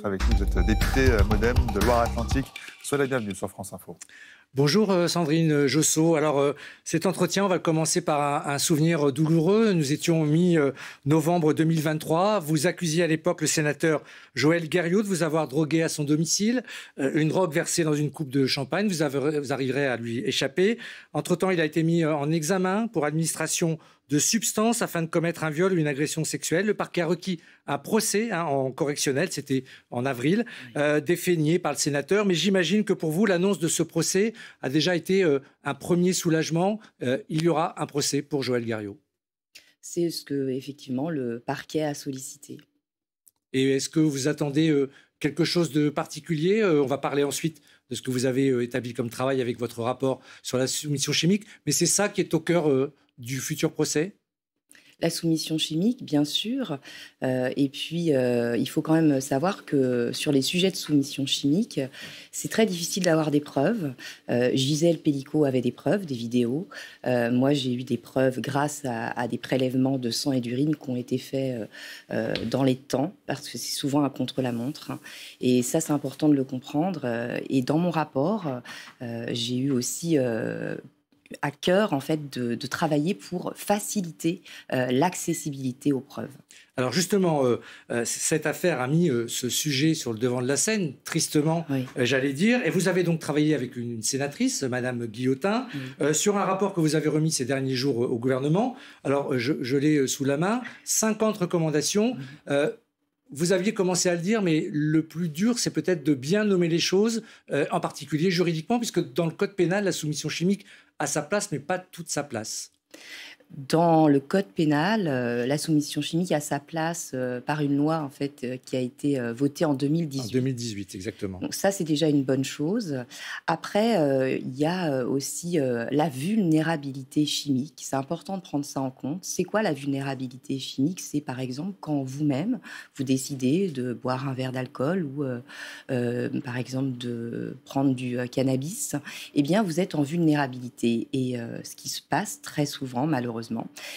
Avec nous, vous êtes député MoDem de Loire-Atlantique. Soyez la bienvenue sur France Info. Bonjour Sandrine Josso. Alors cet entretien, on va commencer par un souvenir douloureux. Nous étions mi-novembre 2023. Vous accusiez à l'époque le sénateur Joël Guerriau de vous avoir drogué à son domicile, une drogue versée dans une coupe de champagne. Vous arriverez à lui échapper. Entre-temps, il a été mis en examen pour administration de substances afin de commettre un viol ou une agression sexuelle. Le parquet a requis un procès en correctionnel, c'était en avril, défait par le sénateur. Mais j'imagine que pour vous, l'annonce de ce procès a déjà été un premier soulagement. Il y aura un procès pour Joël Guerriau. C'est ce que, effectivement, le parquet a sollicité. Et est-ce que vous attendez quelque chose de particulier? On va parler ensuite de ce que vous avez établi comme travail avec votre rapport sur la soumission chimique. Mais c'est ça qui est au cœur du futur procès? La soumission chimique, bien sûr. Et puis, il faut quand même savoir que sur les sujets de soumission chimique, c'est très difficile d'avoir des preuves. Gisèle Pelicot avait des preuves, des vidéos. Moi, j'ai eu des preuves grâce à des prélèvements de sang et d'urine qui ont été faits dans les temps, parce que c'est souvent un contre-la-montre. Et ça, c'est important de le comprendre. Et dans mon rapport, j'ai eu aussi à cœur en fait de travailler pour faciliter l'accessibilité aux preuves. Alors justement, cette affaire a mis ce sujet sur le devant de la scène, tristement, Oui. J'allais dire. Et vous avez donc travaillé avec une sénatrice, Madame Guillotin, sur un rapport que vous avez remis ces derniers jours au gouvernement. Alors, je l'ai sous la main, 50 recommandations. Vous aviez commencé à le dire, mais le plus dur, c'est peut-être de bien nommer les choses, en particulier juridiquement, puisque dans le code pénal, la soumission chimique a sa place, mais pas toute sa place. Dans le code pénal, la soumission chimique a sa place par une loi en fait qui a été votée en 2018. En 2018, exactement. Donc ça, c'est déjà une bonne chose. Après, il y a aussi la vulnérabilité chimique. C'est important de prendre ça en compte. C'est quoi la vulnérabilité chimique? C'est par exemple quand vous-même, vous décidez de boire un verre d'alcool ou par exemple de prendre du cannabis. Eh bien, vous êtes en vulnérabilité. Et ce qui se passe très souvent, malheureusement,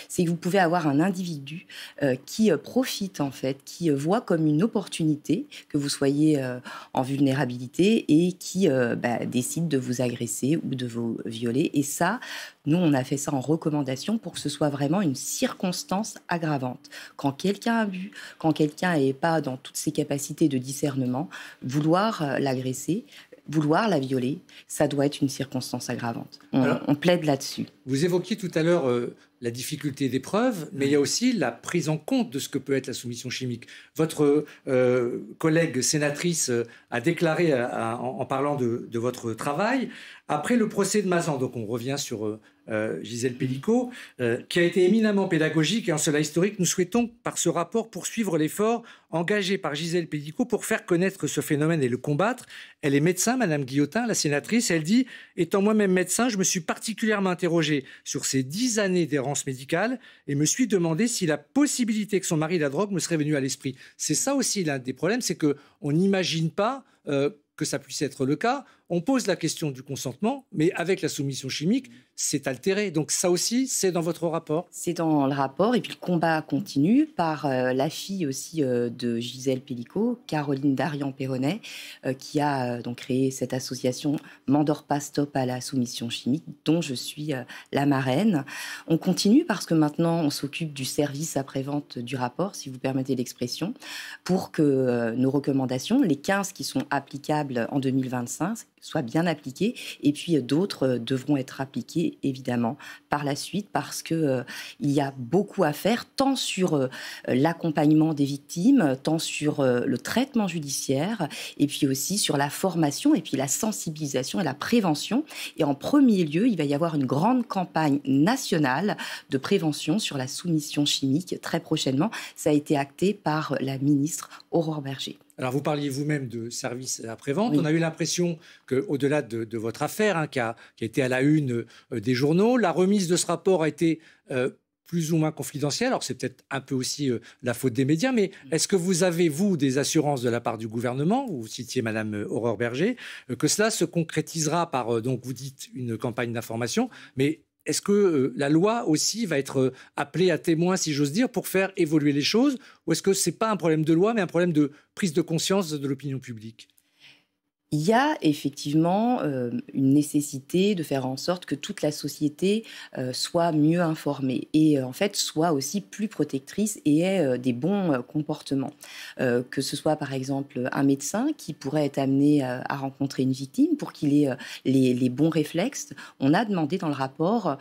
c'est que vous pouvez avoir un individu qui profite en fait, qui voit comme une opportunité que vous soyez en vulnérabilité et qui décide de vous agresser ou de vous violer. Et ça, nous, on a fait ça en recommandation pour que ce soit vraiment une circonstance aggravante. Quand quelqu'un a bu, quand quelqu'un n'est pas dans toutes ses capacités de discernement, vouloir l'agresser, vouloir la violer, ça doit être une circonstance aggravante. On plaide là-dessus. Vous évoquiez tout à l'heure la difficulté des preuves, mais il y a aussi la prise en compte de ce que peut être la soumission chimique. Votre collègue sénatrice a déclaré, en parlant de votre travail, après le procès de Mazan, donc on revient sur Gisèle Pelicot, qui a été éminemment pédagogique et en cela historique, nous souhaitons par ce rapport poursuivre l'effort engagé par Gisèle Pelicot pour faire connaître ce phénomène et le combattre. Elle est médecin, Madame Guillotin, la sénatrice. Elle dit « Étant moi-même médecin, je me suis particulièrement interrogée sur ces 10 années d'errance médicale et me suis demandé si la possibilité que son mari la drogue me serait venue à l'esprit. » C'est ça aussi l'un des problèmes, c'est qu'on n'imagine pas que ça puisse être le cas. On pose la question du consentement, mais avec la soumission chimique, c'est altéré. Donc ça aussi, c'est dans votre rapport? C'est dans le rapport. Et puis le combat continue par la fille aussi de Gisèle Pelicot, Caroline Darian-Perronnet, qui a donc créé cette association M'endors pas, stop à la soumission chimique, dont je suis la marraine. On continue parce que maintenant, on s'occupe du service après-vente du rapport, si vous permettez l'expression, pour que nos recommandations, les 15 qui sont applicables en 2025, soient bien appliquées. Et puis d'autres devront être appliquées, évidemment, par la suite, parce qu'il y a beaucoup à faire, tant sur l'accompagnement des victimes, tant sur le traitement judiciaire, et puis aussi sur la formation, et puis la sensibilisation et la prévention. Et en premier lieu, il va y avoir une grande campagne nationale de prévention sur la soumission chimique très prochainement. Ça a été acté par la ministre Aurore Bergé. Alors, vous parliez vous-même de services après-vente. Oui. On a eu l'impression qu'au-delà de votre affaire, qui a été à la une des journaux, la remise de ce rapport a été plus ou moins confidentielle. Alors, c'est peut-être un peu aussi la faute des médias, mais est-ce que vous avez, vous, des assurances de la part du gouvernement, vous citiez Madame Aurore Bergé, que cela se concrétisera par, donc vous dites, une campagne d'information, mais est-ce que la loi aussi va être appelée à témoin, si j'ose dire, pour faire évoluer les choses? Ou est-ce que ce n'est pas un problème de loi, mais un problème de prise de conscience de l'opinion publique? Il y a effectivement une nécessité de faire en sorte que toute la société soit mieux informée et en fait soit aussi plus protectrice et ait des bons comportements. Que ce soit par exemple un médecin qui pourrait être amené à rencontrer une victime pour qu'il ait les bons réflexes. On a demandé dans le rapport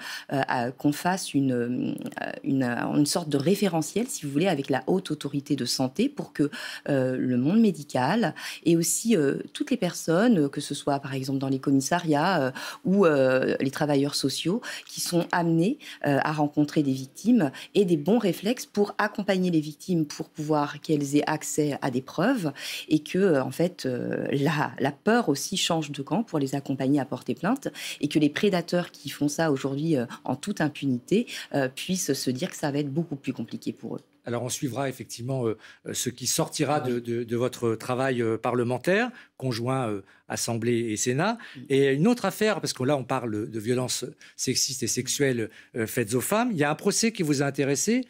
qu'on fasse une sorte de référentiel, si vous voulez, avec la haute autorité de santé pour que le monde médical et aussi toutes les personnes, que ce soit par exemple dans les commissariats ou les travailleurs sociaux qui sont amenés à rencontrer des victimes et des bons réflexes pour accompagner les victimes pour pouvoir qu'elles aient accès à des preuves et que en fait la peur aussi change de camp pour les accompagner à porter plainte et que les prédateurs qui font ça aujourd'hui en toute impunité puissent se dire que ça va être beaucoup plus compliqué pour eux. Alors on suivra effectivement ce qui sortira de votre travail parlementaire, conjoint Assemblée et Sénat. Et une autre affaire, parce que là on parle de violences sexistes et sexuelles faites aux femmes, il y a un procès qui vous a intéressé,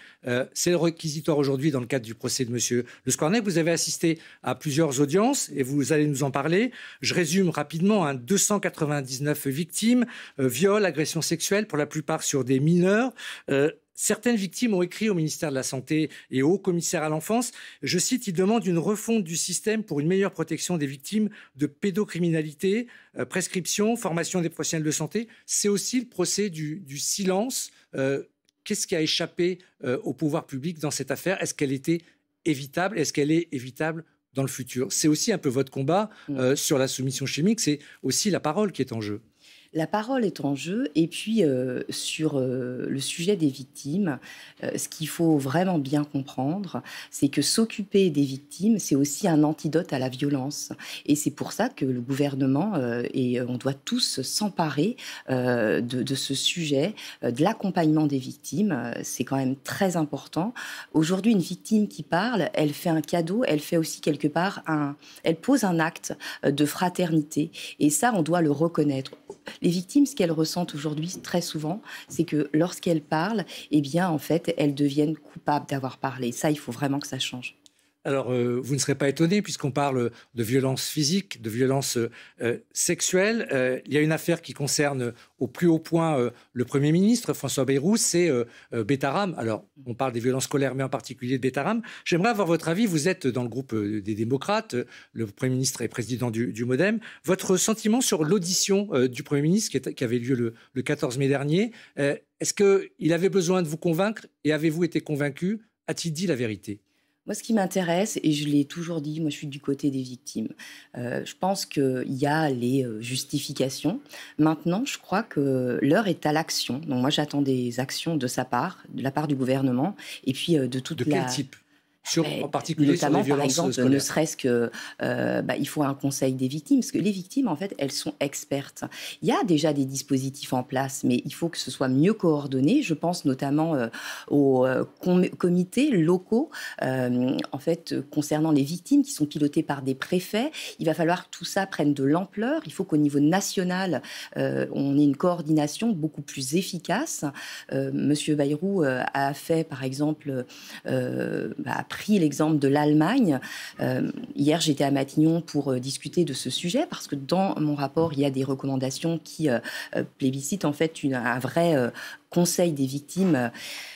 c'est le réquisitoire aujourd'hui dans le cadre du procès de M. Le Scornec. Vous avez assisté à plusieurs audiences et vous allez nous en parler. Je résume rapidement, 299 victimes, viols, agressions sexuelles, pour la plupart sur des mineurs. Certaines victimes ont écrit au ministère de la Santé et au haut-commissaire à l'enfance. Je cite, ils demandent une refonte du système pour une meilleure protection des victimes de pédocriminalité, prescription, formation des professionnels de santé. C'est aussi le procès du silence. Qu'est-ce qui a échappé au pouvoir public dans cette affaire? Est-ce qu'elle était évitable? Est-ce qu'elle est évitable dans le futur? C'est aussi un peu votre combat sur la soumission chimique. C'est aussi la parole qui est en jeu. La parole est en jeu et puis sur le sujet des victimes, ce qu'il faut vraiment bien comprendre, c'est que s'occuper des victimes, c'est aussi un antidote à la violence. Et c'est pour ça que le gouvernement, et on doit tous s'emparer de ce sujet, de l'accompagnement des victimes. C'est quand même très important. Aujourd'hui, une victime qui parle, elle fait un cadeau, elle fait aussi quelque part elle pose un acte de fraternité. Et ça, on doit le reconnaître. Les victimes, ce qu'elles ressentent aujourd'hui très souvent, c'est que lorsqu'elles parlent, eh bien, en fait, elles deviennent coupables d'avoir parlé. Ça, il faut vraiment que ça change. Alors, vous ne serez pas étonné, puisqu'on parle de violences physiques, de violences sexuelles. Il y a une affaire qui concerne au plus haut point le Premier ministre, François Bayrou, c'est Betaram. Alors, on parle des violences scolaires, mais en particulier de Betaram. J'aimerais avoir votre avis. Vous êtes dans le groupe des démocrates. Le Premier ministre est président du MoDem. Votre sentiment sur l'audition du Premier ministre qui avait lieu le 14 mai dernier. Est-ce qu'il avait besoin de vous convaincre et avez-vous été convaincu? A-t-il dit la vérité? Moi, ce qui m'intéresse, et je l'ai toujours dit, moi je suis du côté des victimes. Je pense qu'il y a les justifications. Maintenant, je crois que l'heure est à l'action. Donc moi, j'attends des actions de sa part, de la part du gouvernement, et puis de toute de quel type? En particulier notamment, sur les violences par exemple, scolaires. ne serait-ce que il faut un conseil des victimes, parce que les victimes, en fait, elles sont expertes. Il y a déjà des dispositifs en place, mais il faut que ce soit mieux coordonné. Je pense notamment aux comités locaux, en fait, concernant les victimes, qui sont pilotés par des préfets. Il va falloir que tout ça prenne de l'ampleur. Il faut qu'au niveau national, on ait une coordination beaucoup plus efficace. Monsieur Bayrou a fait, par exemple, a pris l'exemple de l'Allemagne. Hier, j'étais à Matignon pour discuter de ce sujet parce que dans mon rapport, il y a des recommandations qui plébiscitent en fait un vrai conseil des victimes.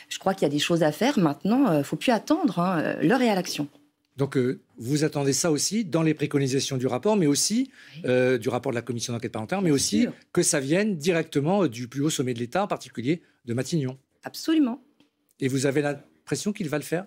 Je crois qu'il y a des choses à faire. Maintenant, il ne faut plus attendre. L'heure est à l'action. Donc, vous attendez ça aussi dans les préconisations du rapport, mais aussi du rapport de la commission d'enquête parlementaire, mais aussi que ça vienne directement du plus haut sommet de l'État, en particulier de Matignon. Absolument. Et vous avez l'impression qu'il va le faire?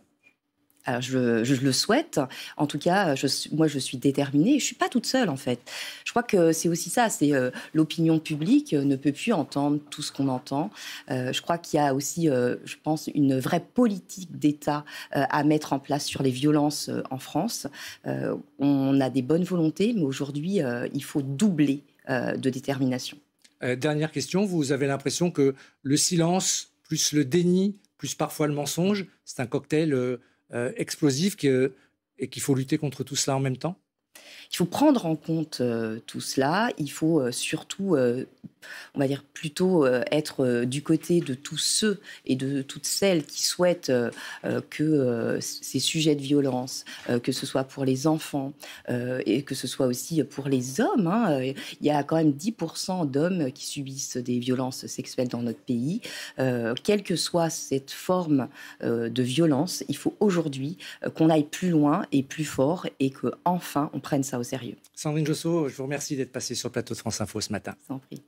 Alors, je le souhaite. En tout cas, moi, je suis déterminée. Je ne suis pas toute seule, en fait. Je crois que c'est aussi ça. C'est l'opinion publique ne peut plus entendre tout ce qu'on entend. Je crois qu'il y a aussi, je pense, une vraie politique d'État à mettre en place sur les violences en France. On a des bonnes volontés, mais aujourd'hui, il faut doubler de détermination. Dernière question. Vous avez l'impression que le silence, plus le déni, plus parfois le mensonge, c'est un cocktail explosif et qu'il faut lutter contre tout cela en même temps? Il faut prendre en compte tout cela. Il faut surtout, on va dire, plutôt être du côté de tous ceux et de toutes celles qui souhaitent que ces sujets de violence, que ce soit pour les enfants et que ce soit aussi pour les hommes, hein, il y a quand même 10% d'hommes qui subissent des violences sexuelles dans notre pays. Quelle que soit cette forme de violence, il faut aujourd'hui qu'on aille plus loin et plus fort et qu'enfin on prenne ça au sérieux. Sandrine Josso, je vous remercie d'être passée sur le plateau de France Info ce matin. Sans prix.